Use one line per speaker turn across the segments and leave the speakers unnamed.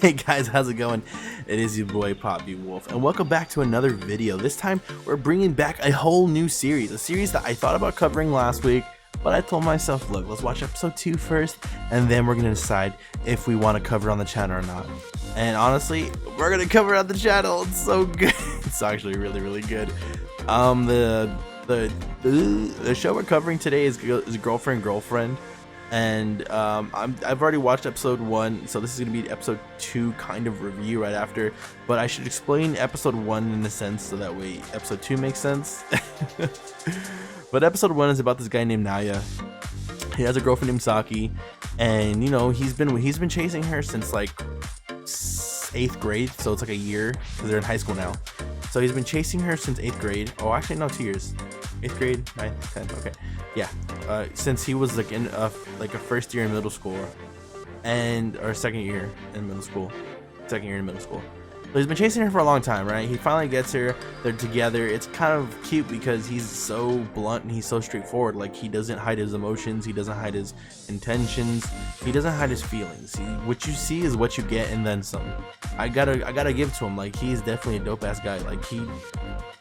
Hey guys, how's it going? It is your boy Poppy Wolf, and welcome back to another video. This time we're bringing back a whole new series, a series that I thought about covering last week, but I told myself, look, let's watch episode 2 first, and then we're gonna decide if we want to cover it on the channel or not. And honestly, we're gonna cover it on the channel. It's so good. It's actually really good. The show we're covering today is Girlfriend. And I've already watched episode 1, so this is going to be episode 2 kind of review right after, but I should explain episode 1 in a sense so that way episode 2 makes sense. But episode 1 is about this guy named Naya. He has a girlfriend named Saki, and you know, he's been chasing her since like 8th grade, so it's like a year because they're in high school now. So he's been chasing her since 8th grade. Oh, actually no, 2 years. 8th grade, 9th, 10th, okay. Yeah, since he was like in a first year in middle school, or second year in middle school. So he's been chasing her for a long time, right? He finally gets her. They're together. It's kind of cute because he's so blunt and he's so straightforward. Like, he doesn't hide his emotions. He doesn't hide his intentions. He doesn't hide his feelings. What you see is what you get, and then some. I gotta give to him. Like, he's definitely a dope ass guy. Like,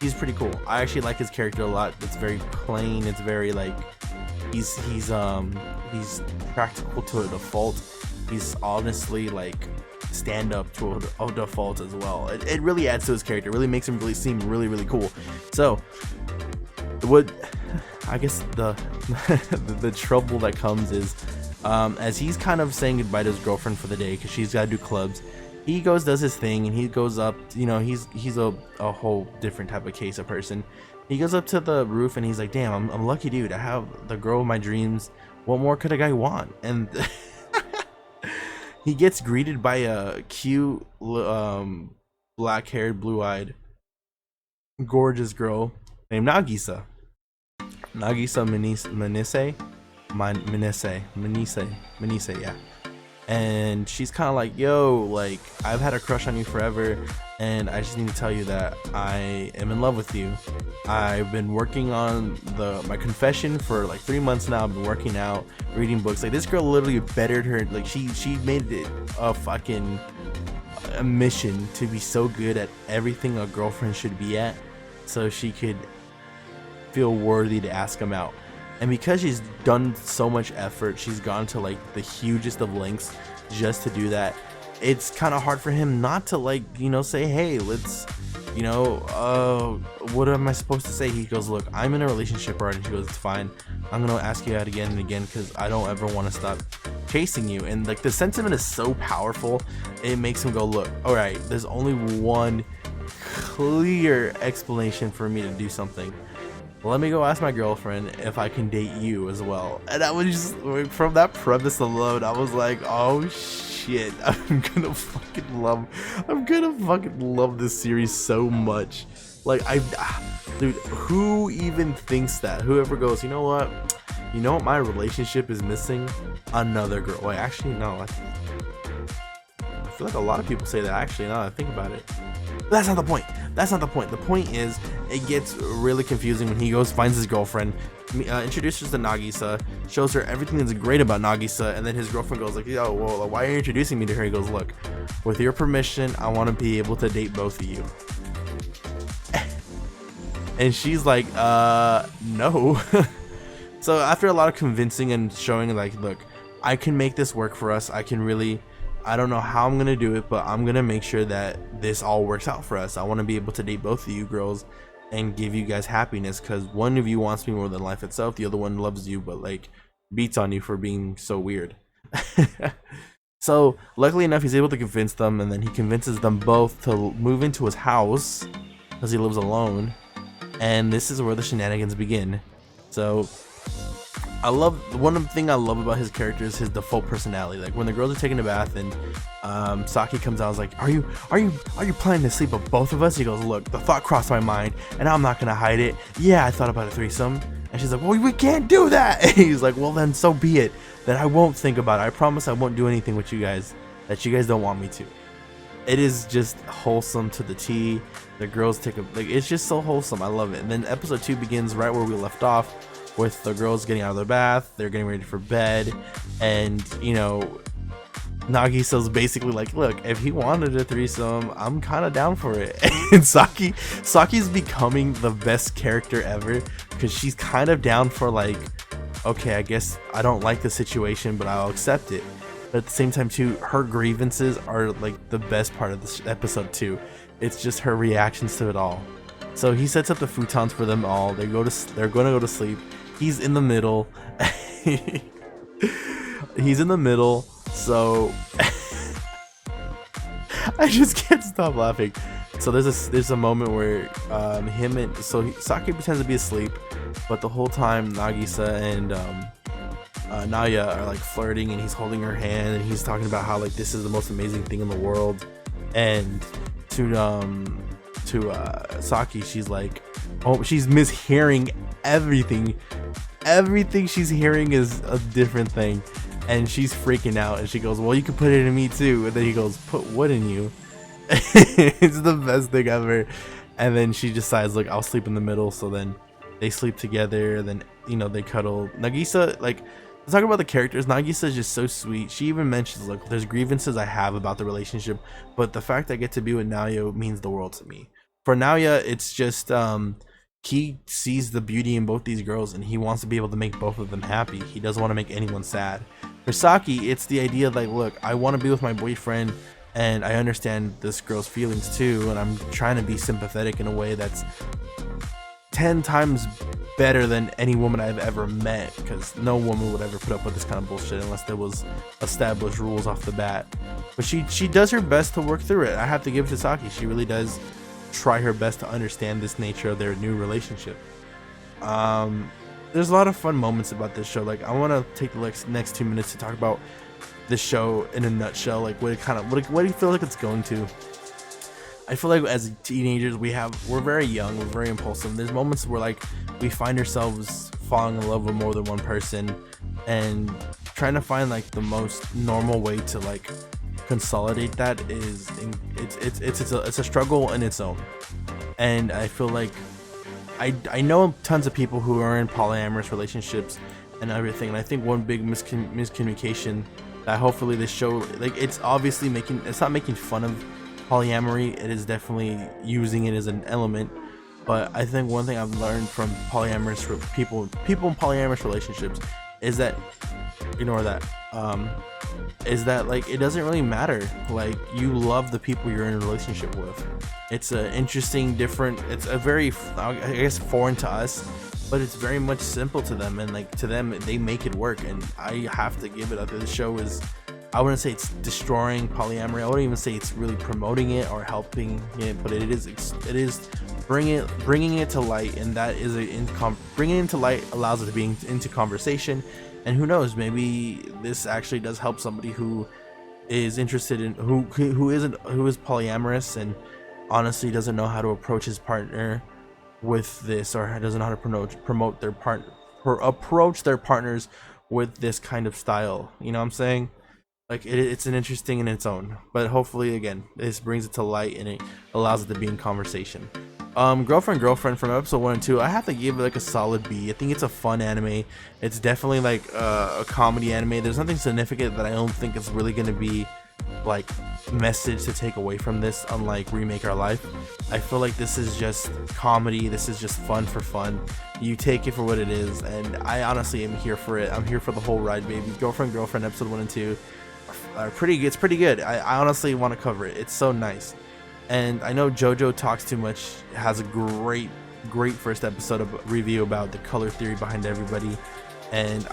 he's pretty cool. I actually like his character a lot. It's very plain. It's very like he's practical to a default. He's honestly like stand up to a default as well. It really adds to his character. It really makes him really seem really cool. So what I guess the the trouble that comes is as he's kind of saying goodbye to his girlfriend for the day because she's got to do clubs. He does his thing, and he goes up, you know, he's a whole different type of case of person. He goes up to the roof and he's like, damn, I'm lucky dude. I have the girl of my dreams. What more could a guy want? And he gets greeted by a cute black-haired, blue-eyed, gorgeous girl named Nagisa. Manise, yeah. And she's kind of like, yo, like, I've had a crush on you forever, and I just need to tell you that I am in love with you. I've been working on my confession for like 3 months now. I've been working out, reading books. Like, this girl literally bettered her. Like, she made it a mission to be so good at everything a girlfriend should be at, so she could feel worthy to ask him out. And because she's done so much effort, she's gone to like the hugest of lengths just to do that. It's kind of hard for him not to, like, you know, say, hey, let's, you know, what am I supposed to say? He goes, look, I'm in a relationship already. She goes, it's fine. I'm going to ask you out again and again because I don't ever want to stop chasing you. And like, the sentiment is so powerful. It makes him go, look, all right, there's only one clear explanation for me to do something. Let me go ask my girlfriend if I can date you as well. And I was just, from that premise alone, I was like, oh shit, I'm gonna fucking love this series so much. Like, dude, who even thinks that? Whoever goes, you know what, my relationship is missing another girl. Wait, actually, no, I feel like a lot of people say that, actually, now that I think about it. But that's not the point. The point is, it gets really confusing when he finds his girlfriend, introduces to Nagisa, shows her everything that's great about Nagisa, and then his girlfriend goes like, yo, well, why are you introducing me to her? He goes, look, with your permission, I want to be able to date both of you. And she's like, no. So after a lot of convincing and showing, like, look, I can make this work for us. I don't know how I'm gonna do it, but I'm gonna make sure that this all works out for us. I want to be able to date both of you girls and give you guys happiness, because one of you wants me more than life itself. The other one loves you, but like beats on you for being so weird. So luckily enough, he's able to convince them, and then he convinces them both to move into his house because he lives alone. And this is where the shenanigans begin. So one thing I love about his character is his default personality. Like, when the girls are taking a bath and Saki comes out, I was like, are you planning to sleep with both of us? He goes, look, the thought crossed my mind and I'm not gonna hide it. Yeah, I thought about a threesome. And she's like, well, we can't do that. And he's like, well, then so be it. Then I won't think about it. I promise I won't do anything with you guys that you guys don't want me to. It is just wholesome to the T. The girls it's just so wholesome. I love it. And then episode 2 begins right where we left off, with the girls getting out of the bath. They're getting ready for bed, and you know, Nagisa's basically like, look, if he wanted a threesome, I'm kind of down for it. And Saki's becoming the best character ever, because she's kind of down for like, okay, I guess I don't like the situation, but I'll accept it. But at the same time too, her grievances are like the best part of this episode too. It's just her reactions to it all. So he sets up the futons for them all. They're going to go to sleep. He's in the middle. He's in the middle. So I just can't stop laughing. So there's a moment where Saki pretends to be asleep, but the whole time Nagisa and Naya are like flirting, and he's holding her hand, and he's talking about how like this is the most amazing thing in the world. And to Saki, she's like, oh, she's mishearing everything. Everything she's hearing is a different thing, and she's freaking out. And she goes, well, you can put it in me too. And then he goes, put what in you? It's the best thing ever. And then she decides, like, I'll sleep in the middle. So then they sleep together. Then, you know, they cuddle. Nagisa, like, let's talk about the characters. Nagisa is just so sweet. She even mentions, like, there's grievances I have about the relationship, but the fact I get to be with Naoya means the world to me. For Naoya, it's just he sees the beauty in both these girls, and he wants to be able to make both of them happy. He doesn't want to make anyone sad. For Saki, it's the idea of like, look, I want to be with my boyfriend, and I understand this girl's feelings too, and I'm trying to be sympathetic in a way that's 10 times better than any woman I've ever met, because no woman would ever put up with this kind of bullshit unless there was established rules off the bat. But she does her best to work through it. I have to give it to Saki. She really does try her best to understand this nature of their new relationship. There's a lot of fun moments about this show. Like, I want to take the next 2 minutes to talk about this show in a nutshell. Like, what do you feel like it's going to? I feel like as teenagers we're very young, we're very impulsive. There's moments where like we find ourselves falling in love with more than one person, and trying to find like the most normal way to like consolidate that is it's a struggle in its own. And I feel like I know tons of people who are in polyamorous relationships and everything, and I think one big miscommunication that hopefully this show, like, it's obviously it's not making fun of polyamory, it is definitely using it as an element. But I think one thing I've learned from polyamorous people in polyamorous relationships is that, ignore that, is that like it doesn't really matter. Like, you love the people you're in a relationship with. It's a interesting, different, it's a very, I guess, foreign to us, but it's very much simple to them, and like to them they make it work. And I have to give it up. The show is, I wouldn't say it's destroying polyamory, I wouldn't even say it's really promoting it or helping it, but it is bringing it to light. And that is bringing it to light allows it to be into conversation. And who knows, maybe this actually does help somebody who is interested in who is polyamorous and honestly doesn't know how to approach his partner with this, or doesn't know how to promote their approach their partners with this kind of style. You know what I'm saying? Like, it's an interesting in its own, but hopefully again this brings it to light and it allows it to be in conversation. Girlfriend from episode 1 and 2, I have to give it like a solid B. I think it's a fun anime. It's definitely like a comedy anime. There's nothing significant that I don't think is really going to be like message to take away from this, unlike Remake Our Life. I feel like this is just comedy. This is just fun for fun. You take it for what it is, and I honestly am here for it. I'm here for the whole ride, baby. Girlfriend episode 1 and 2 are pretty good. It's pretty good. I honestly want to cover it. It's so nice. And I know JoJo Talks Too Much has a great first episode of review about the color theory behind everybody. And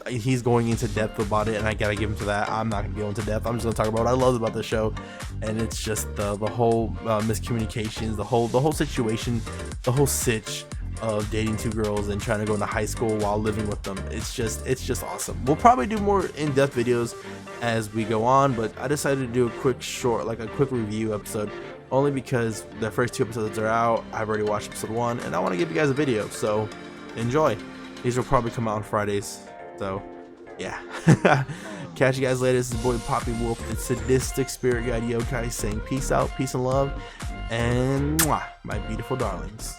he's going into depth about it, and I gotta give him to that. I'm not gonna go into depth. I'm just gonna talk about what I love about the show, and it's just the whole miscommunications, the whole situation, the whole sitch of dating two girls and trying to go into high school while living with them. It's just awesome. We'll probably do more in-depth videos as we go on, but I decided to do a quick review episode only because the first 2 episodes are out. I've already watched episode 1, and I want to give you guys a video, so enjoy. These will probably come out on Fridays, so yeah. Catch you guys later. This is boy Poppy Wolf, the sadistic spirit guide yokai, saying peace out, peace and love, and mwah, my beautiful darlings.